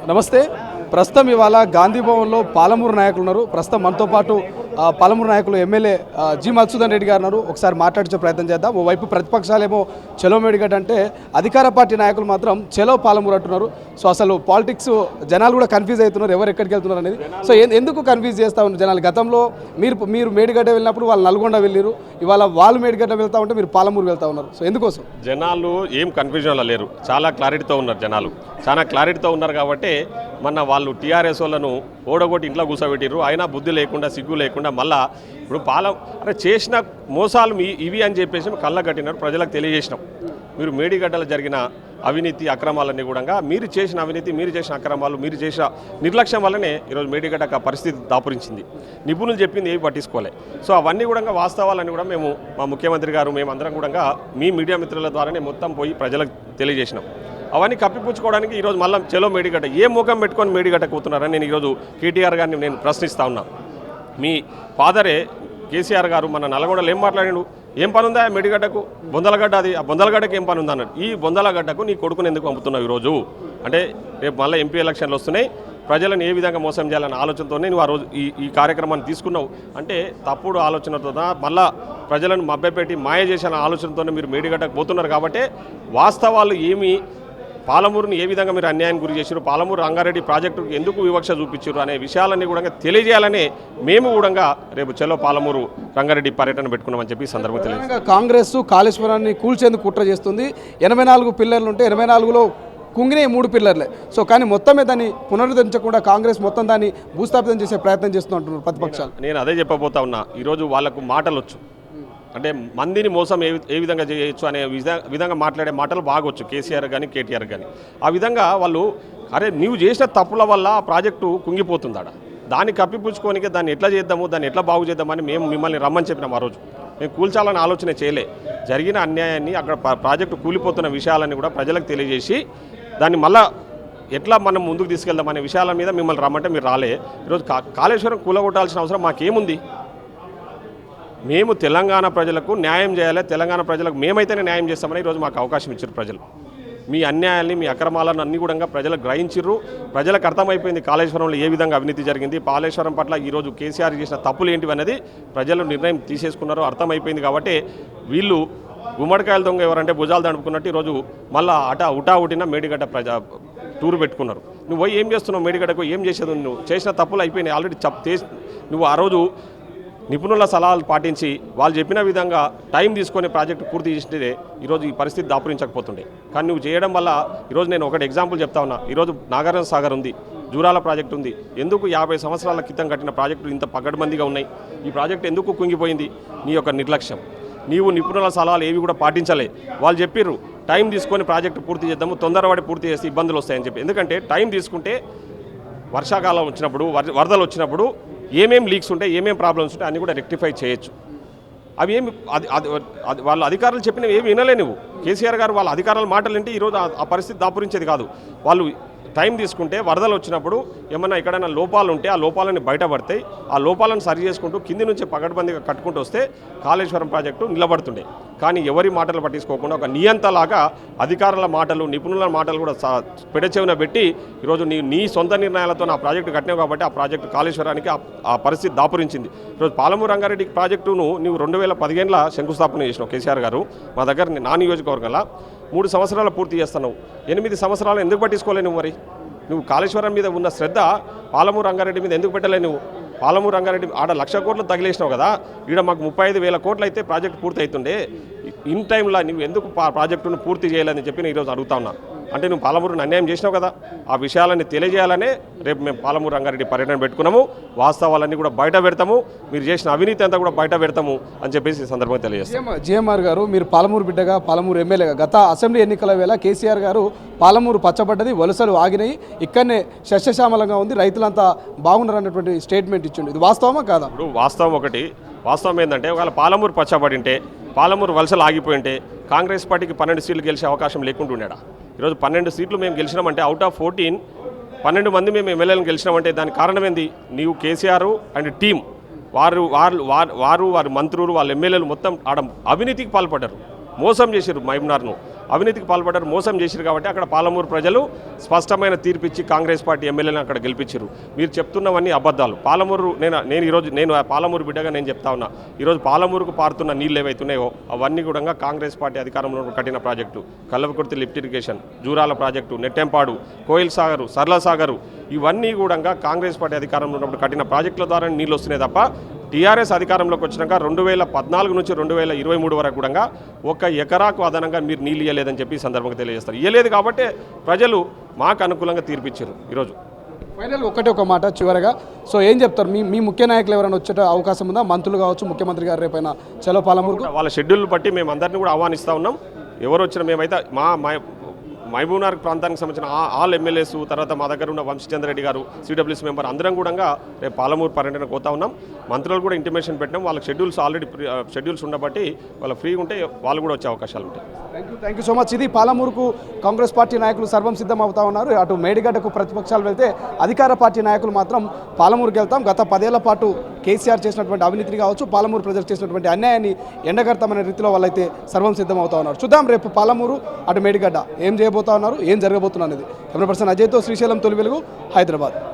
నమస్తే. ప్రస్తుతం ఇవాళ గాంధీ భవన్లో పాలమూరు నాయకులు ఉన్నారు. ప్రస్తుతం మనతో పాటు పాలమూరు నాయకులు ఎమ్మెల్యే జి మధుసూదన్ రెడ్డి గారు ఉన్నారు. ఒకసారి మాట్లాడించే ప్రయత్నం చేద్దాం. ఓవైపు ప్రతిపక్షాలేమో చలో మేడిగడ్డ అంటే, అధికార పార్టీ నాయకులు మాత్రం చలో పాలమూరు అంటున్నారు. సో అసలు పాలిటిక్స్ జనాలు కూడా కన్ఫ్యూజ్ అవుతున్నారు, ఎవరు ఎక్కడికి వెళ్తున్నారు అనేది. సో ఎందుకు కన్ఫ్యూజ్ చేస్తూ ఉన్నారు జనాలు? గతంలో మీరు మేడిగడ్డ వెళ్ళినప్పుడు వాళ్ళు నల్గొండ వెళ్ళారు, ఇవాళ వాళ్ళు మేడిగడ్డ వెళ్తూ ఉంటే మీరు పాలమూరు వెళ్తూ ఉన్నారు. సో ఎందుకోసం? జనాలు ఏం కన్ఫ్యూజన్లో లేరు, చాలా క్లారిటీతో ఉన్నారు. జనాలు చాలా క్లారిటీతో ఉన్నారు కాబట్టి మొన్న వాళ్ళు టీఆర్ఎస్ వాళ్ళను ఓడగొట్టి ఇంట్లో కూర్చోబెట్టిర్రు. అయినా బుద్ధి లేకుండా సిగ్గు లేకుండా మళ్ళా ఇప్పుడు అరే చేసిన మోసాలు ఇవి అని చెప్పేసి కళ్ళ కట్టినారు, ప్రజలకు తెలియజేసినాం. మీరు మేడిగడ్డలో జరిగిన అవినీతి అక్రమాలన్నీ కూడా మీరు చేసిన అవినీతి, మీరు చేసిన అక్రమాలు, మీరు చేసిన నిర్లక్ష్యం వల్లనే ఈరోజు మేడిగడ్డ పరిస్థితి దాపురించింది. నిపుణులు చెప్పింది ఏవి పట్టించుకోలే. సో అవన్నీ కూడా వాస్తవాలన్నీ కూడా మేము మా ముఖ్యమంత్రి గారు మేమందరం కూడా మీ మీడియా మిత్రుల ద్వారానే మొత్తం పోయి ప్రజలకు తెలియజేసినాం. అవన్నీ కప్పిపుచ్చుకోవడానికి ఈరోజు మళ్ళీ చలో మేడిగడ్డ ఏ ముఖం పెట్టుకొని మేడిగడ్డ కూతున్నారని నేను ఈరోజు కేటీఆర్ గారిని నేను ప్రశ్నిస్తా ఉన్నా. మీ ఫాదరే కేసీఆర్ గారు మన నల్గొండలో ఏం మాట్లాడాడు? ఏం పని ఉందా మేడిగడ్డకు? బొందలగడ్డ, అది ఆ బొందలగడ్డకు ఏం పని ఉందా అన్నాడు. ఈ బొందలగడ్డకు నీ కొడుకుని ఎందుకు పంపుతున్నావు ఈరోజు అంటే? రేపు మళ్ళీ ఎంపీ ఎలక్షన్లు వస్తున్నాయి, ప్రజలను ఏ విధంగా మోసం చేయాలన్న ఆలోచనతోనే నువ్వు ఆ రోజు ఈ కార్యక్రమాన్ని తీసుకున్నావు అంటే తప్పుడు ఆలోచనతో మళ్ళా ప్రజలను మభ్యపెట్టి మాయ చేసిన ఆలోచనతోనే మీరు మేడిగడ్డకు పోతున్నారు. కాబట్టి వాస్తవాలు ఏమి, పాలమూరుని ఏ విధంగా మీరు అన్యాయం గురి చేశారు, పాలమూరు రంగారెడ్డి ప్రాజెక్టుకు ఎందుకు వివక్ష చూపించారు అనే విషయాలన్నీ కూడా తెలియజేయాలని మేము కూడా రేపు చలో పాలమూరు రంగారెడ్డి పర్యటన పెట్టుకున్నామని చెప్పి సందర్భంగా తెలియదు. కాంగ్రెస్ కాళేశ్వరాన్ని కూల్చేందుకు కుట్ర చేస్తుంది. 84 పిల్లర్లు ఉంటే 84లో కుంగినే 3 పిల్లర్లే. సో కానీ మొత్తమే దాన్ని పునరుద్ధరించకుండా కాంగ్రెస్ మొత్తం దాన్ని భూస్థాపితం చేసే ప్రయత్నం చేస్తున్నట్టు ప్రతిపక్షాలు. నేను అదే చెప్పబోతా ఉన్నా. ఈరోజు వాళ్ళకు మాటలు వచ్చు, అంటే మందిని మోసం ఏ విధంగా చేయొచ్చు అనే విధంగా మాట్లాడే మాటలు బాగొచ్చు కేసీఆర్ కానీ కేటీఆర్ కానీ. ఆ విధంగా వాళ్ళు అరే నీవు చేసిన తప్పుల వల్ల ఆ ప్రాజెక్టు కుంగిపోతుందాడ, దాన్ని కప్పిపుచ్చుకోనికే దాన్ని ఎట్లా చేద్దాము, దాన్ని ఎట్లా బాగు చేద్దామని మేము మిమ్మల్ని రమ్మని చెప్పినాం. ఆ రోజు మేము కూల్చాలని ఆలోచన చేయలే. జరిగిన అన్యాయాన్ని, అక్కడ ప్రాజెక్టు కూలిపోతున్న విషయాలన్నీ కూడా ప్రజలకు తెలియజేసి దాన్ని మళ్ళా ఎట్లా మనం ముందుకు తీసుకెళ్దామనే విషయాల మీద మిమ్మల్ని రమ్మంటే మీరు రాలే. ఈరోజు కాళేశ్వరం కూలగొట్టాల్సిన అవసరం మాకేముంది? మేము తెలంగాణ ప్రజలకు న్యాయం చేయాలి, తెలంగాణ ప్రజలకు మేమైతేనే న్యాయం చేస్తామని ఈరోజు మాకు అవకాశం ఇచ్చారు ప్రజలు. మీ అన్యాయాన్ని, మీ అక్రమాలను అన్నీ కూడా ప్రజలకు గ్రహించిర్రు. ప్రజలకు అర్థమైపోయింది కాళేశ్వరంలో ఏ విధంగా అవినీతి జరిగింది, కాళేశ్వరం పట్ల ఈరోజు కేసీఆర్ చేసిన తప్పులు ఏంటివి అనేది ప్రజలు నిర్ణయం తీసేసుకున్నారు, అర్థమైపోయింది. కాబట్టి వీళ్ళు గుమ్మడికాయల దొంగ ఎవరంటే భుజాలు దడుపుకున్నట్టు ఈరోజు మళ్ళీ ఉటావుటిన మేడిగడ్డ టూర్ పెట్టుకున్నారు. నువ్వు పోయి ఏం చేస్తున్నావు మేడిగడ్డకు? ఏం చేసేది? నువ్వు చేసిన తప్పులు అయిపోయినాయి ఆల్రెడీ. నువ్వు ఆ రోజు నిపుణుల సలహాలు పాటించి వాళ్ళు చెప్పిన విధంగా టైం తీసుకొని ప్రాజెక్టు పూర్తి చేస్తే ఈరోజు ఈ పరిస్థితి దాపురించకపోతుండే. కానీ నువ్వు చేయడం వల్ల ఈరోజు నేను ఒకటి ఎగ్జాంపుల్ చెప్తా ఉన్నా. ఈరోజు నాగార్జున సాగర్ ఉంది, జూరాల ప్రాజెక్టు ఉంది. ఎందుకు 50 సంవత్సరాల క్రితం కట్టిన ప్రాజెక్టులు ఇంత పగడ్బందీగా ఉన్నాయి? ఈ ప్రాజెక్టు ఎందుకు కుంగిపోయింది? నీ యొక్క నిర్లక్ష్యం. నీవు నిపుణుల సలహాలు ఏవి కూడా పాటించలే. వాళ్ళు చెప్పిర్రు టైం తీసుకొని ప్రాజెక్టు పూర్తి చేద్దాము, తొందరపడి పూర్తి చేస్తే ఇబ్బందులు వస్తాయని చెప్పి. ఎందుకంటే టైం తీసుకుంటే వర్షాకాలం వచ్చినప్పుడు, వరదలు వచ్చినప్పుడు ఏమేం లీక్స్ ఉంటాయి, ఏమేం ప్రాబ్లమ్స్ ఉంటాయి అన్నీ కూడా రెక్టిఫై చేయొచ్చు. అవి ఏమి వాళ్ళ అధికారులు చెప్పినవి ఏమి వినలే నువ్వు. కేసీఆర్ గారు వాళ్ళ అధికారుల మాటలు వింటే ఈరోజు ఆ పరిస్థితి దాపురించేది కాదు. వాళ్ళు టైం తీసుకుంటే వరదలు వచ్చినప్పుడు ఏమన్నా ఎక్కడైనా లోపాలు ఉంటే ఆ లోపాలని బయటపడతాయి. ఆ లోపాలను సరి చేసుకుంటూ కింది నుంచి పగడ్బందీగా కట్టుకుంటూ వస్తే కాళేశ్వరం ప్రాజెక్టు నిలబడుతుండే. కానీ ఎవరి మాటలు పట్టించుకోకుండా ఒక నియంతలాగా అధికారుల మాటలు, నిపుణుల మాటలు కూడా పెడచెవిన పెట్టి ఈరోజు నీ సొంత నిర్ణయాలతో ఆ ప్రాజెక్టు కట్టినావు కాబట్టి ఆ ప్రాజెక్టు కాళేశ్వరానికి ఆ పరిస్థితి దాపురించింది. ఈరోజు పాలమూరు రంగారెడ్డి ప్రాజెక్టును నువ్వు 2015లో శంకుస్థాపన చేసినావు కేసీఆర్ గారు. మా దగ్గర నా నియోజకవర్గంలో 3 సంవత్సరాలు పూర్తి చేస్తున్నావు. 8 సంవత్సరాలు ఎందుకు పట్టించుకోలేవు నువ్వు? మరి నువ్వు కాళేశ్వరం మీద ఉన్న శ్రద్ధ పాలమూరు రంగారెడ్డి మీద ఎందుకు పెట్టలే నువ్వు? పాలమూరు రంగారెడ్డి ఆడ 1,00,000 కోట్లు తగిలేసినావు కదా, ఈడ మాకు 35,000 కోట్లు అయితే ప్రాజెక్టు పూర్తి అవుతుండే. ఇన్ టైంలో నువ్వు ఎందుకు ప్రాజెక్టును పూర్తి చేయాలని చెప్పి నేను ఈరోజు అడుగుతా ఉన్నా. అంటే నువ్వు పాలమూరుని అన్యాయం చేసినావు కదా, ఆ విషయాలన్నీ తెలియజేయాలనే రేపు మేము పాలమూరు రంగారెడ్డి పర్యటన పెట్టుకున్నాము. వాస్తవాలన్నీ కూడా బయట పెడతాము, మీరు చేసిన అవినీతి అంతా కూడా బయట పెడతాము అని చెప్పేసి ఈ సందర్భంగా తెలియజేస్తాం. జిఎంఆర్ గారు, మీరు పాలమూరు బిడ్డగా, పాలమూరు ఎమ్మెల్యేగా గత అసెంబ్లీ ఎన్నికల వేళ కేసీఆర్ గారు పాలమూరు పచ్చబడ్డది, వలసలు ఆగినాయి, ఇక్కడనే సస్యశ్యామలంగా ఉంది, రైతులంతా బాగున్నారు అన్నటువంటి స్టేట్మెంట్ ఇచ్చిండు. ఇది వాస్తవమా కాదా? ఇప్పుడు వాస్తవం ఏంటంటే ఒకవేళ పాలమూరు పచ్చబడింటే, పాలమూరు వలసలు ఆగిపోయింటే కాంగ్రెస్ పార్టీకి 12 సీట్లు గెలిచే అవకాశం లేకుండా ఉండేడా? ఈరోజు 12 సీట్లు మేము గెలిచినామంటే అవుట్ ఆఫ్ 14 12 మంది మేము ఎమ్మెల్యేలను గెలిచినామంటే దానికి కారణం ఏంది? నీవు కేసీఆర్ అండ్ టీం వారి మంత్రులు, వాళ్ళ ఎమ్మెల్యేలు మొత్తం ఆడ అవినీతికి పాల్పడ్డారు, మోసం చేశారు మహబూబ్నగర్ను. అవినీతికి పాల్పడ్డారు, మోసం చేశారు కాబట్టి అక్కడ పాలమూరు ప్రజలు స్పష్టమైన తీర్పిచ్చి కాంగ్రెస్ పార్టీ ఎమ్మెల్యేలను అక్కడ గెలిపించారు. మీరు చెప్తున్నవన్నీ అబద్ధాలు. పాలమూరు నేను పాలమూరు బిడ్డగా నేను చెప్తా ఉన్నా, ఈరోజు పాలమూరుకు పారుతున్న నీళ్ళు ఏవైతున్నాయో అవన్నీ కూడా కాంగ్రెస్ పార్టీ అధికారంలో కట్టిన project, Kalwakurthy lift irrigation, Jurala project, Nettempadu, Koil Sagar, Sarala Sagar, ఇవన్నీ కూడా కాంగ్రెస్ పార్టీ అధికారంలో ఉన్నప్పుడు కట్టిన ప్రాజెక్టుల ద్వారా నీళ్ళు వస్తున్నాయి తప్ప టీఆర్ఎస్ అధికారంలోకి వచ్చినాక 2014 నుంచి 2023 వరకు కూడా ఒక ఎకరాకు అదనంగా మీరు నీళ్ళు ఇవ్వలేదని చెప్పి ఈ సందర్భంగా తెలియజేస్తారు. ఇవ్వలేదు కాబట్టి ప్రజలు మాకు అనుకూలంగా తీర్పిచ్చారు. ఈరోజు ఫైనల్గా ఒక మాట చివరగా, సో ఏం చెప్తారు, మీ ముఖ్య నాయకులు ఎవరైనా వచ్చే అవకాశం ఉందా? మంత్రులు కావచ్చు, ముఖ్యమంత్రి గారు రేపైనా చలో పాలమూరుకు వాళ్ళ షెడ్యూల్ బట్టి మేము అందరినీ కూడా ఆహ్వానిస్తూ ఉన్నాం. ఎవరు వచ్చినా మేమైతే మహబూబ్నగర్ ప్రాంతానికి సంబంధించిన ఆల్ ఎమ్మెల్యేస్, తర్వాత మా దగ్గర ఉన్న వంశీచంద్ర రెడ్డి గారు సిడబ్ల్యూసీ మెంబర్ అందరం కూడా రేపు పాలమూరు పర్యటనకు పోతా ఉన్నాం. మంత్రులు కూడా ఇంటిమేషన్ పెట్టినాం. వాళ్ళకి షెడ్యూల్స్ ఆల్రెడీ షెడ్యూల్స్ ఉండబట్టి వాళ్ళు ఫ్రీగా ఉంటే వాళ్ళు కూడా వచ్చే అవకాశాలు ఉంటాయి. Thank you so much. ఇది పాలమూరుకు కాంగ్రెస్ పార్టీ నాయకులు సర్వం సిద్ధం అవుతా ఉన్నారు. అటు మేడిగడ్డకు ప్రతిపక్షాలు వెళ్తే అధికార పార్టీ నాయకులు మాత్రం పాలమూరుకి వెళ్తాం. గత 10 ఏళ్ల పాటు కేసీఆర్ చేసినటువంటి అవినీతిని కావచ్చు, పాలమూరు ప్రజలు చేసినటువంటి అన్యాయాన్ని ఎండగడతామనే రీతిలో వాళ్ళైతే సర్వం సిద్ధం అవుతా ఉన్నారు. చూద్దాం రేపు పాలమూరు అటు మేడిగడ్డ ఏం చేయబోతా ఉన్నారు, ఏం జరగబోతున్నా అనేది. కెమెరా పర్సన్ అజయ్తో శ్రీశైలం, తొలి వెలుగు, హైదరాబాద్.